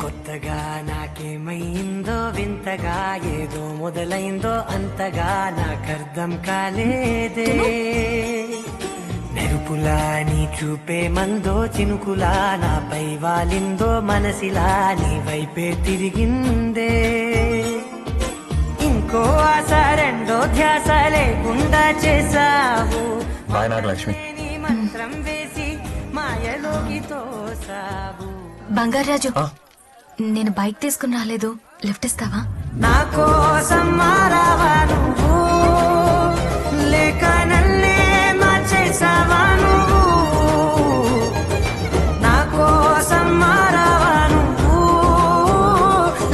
కొత్తగా నాకేమైందో వింతగా ఏదో మొదలైందో అంతగా నాకర్థం కాలేదే మెరుపులా నీ చూపే మందో చినుకులా నాపై వాలిందో మనసిలా నీ వైపే తిరిగిందే ఇంకో ఆశ రెండో ధ్యాస లేకుండా చేసావు లక్ష్మి మంత్రం వేసి మాయలోకి తోసావు బంగారాజు నేను బైక్ తీసుకుని రాలేదు లిఫ్ట్ ఇస్తావా నా కోసం మారావా నువ్వు లేక నన్నే మార్చేసావా నువ్వు నా కోసం మారావా నువ్వు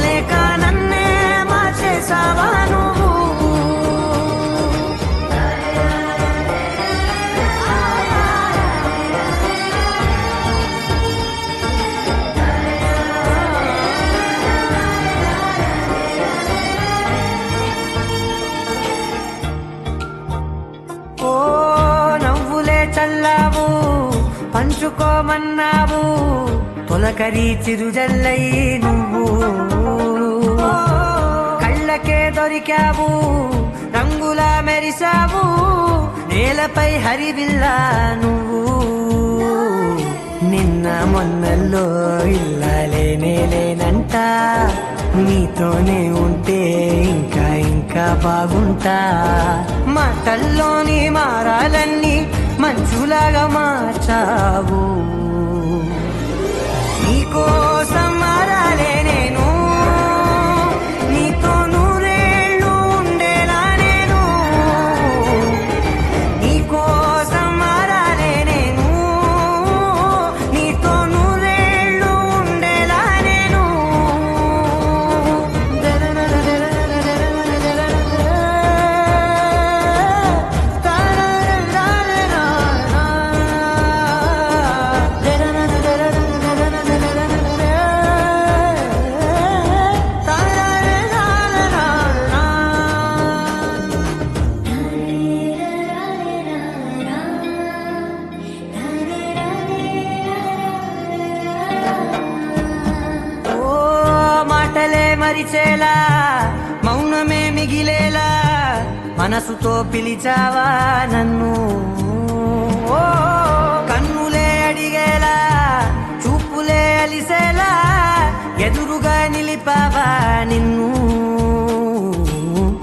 లేక నన్నే మార్చేసావా నువ్వు చల్లావు పంచుకోమన్నావు తొలకరి చిరుజల్లై నువ్వు కళ్ళకే దొరికావు రంగులా మెరిసావు నేలపై హరివిల్లా నువ్వు నిన్న మొన్నల్లో ఇల్లాలేనే లేనంట నీతోనే ఉంటే ఇంకా ఇంకా బాగుంటా మాటల్లోని మారాలన్నీ మంచులాగా మార్చావు నీకోసం మారాలే నేను నీతో నూరేళ్ళు ఉండేలా నేను నీకోసం మారాలే నేను నీతో నూరేళ్ళు ఉండేలా నేను మరిచేలా మౌనమే మిగిలేలా మనసుతో పిలిచావా నన్ను ఓ కన్నులే అడిగేలా చూపులే అలిసేలా ఎదురుగా నిలిపావా నిన్ను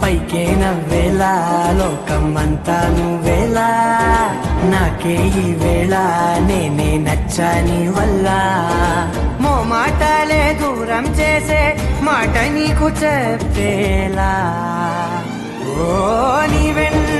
పైకే నవ్వేలా లోకమంతా నువ్వేలా నాకే ఈ వేళ నేనే నచ్చాని వల్ల మాటలే దూరం చేసే మాట నీకు చెప్పేలా ఓ నీ వెన్న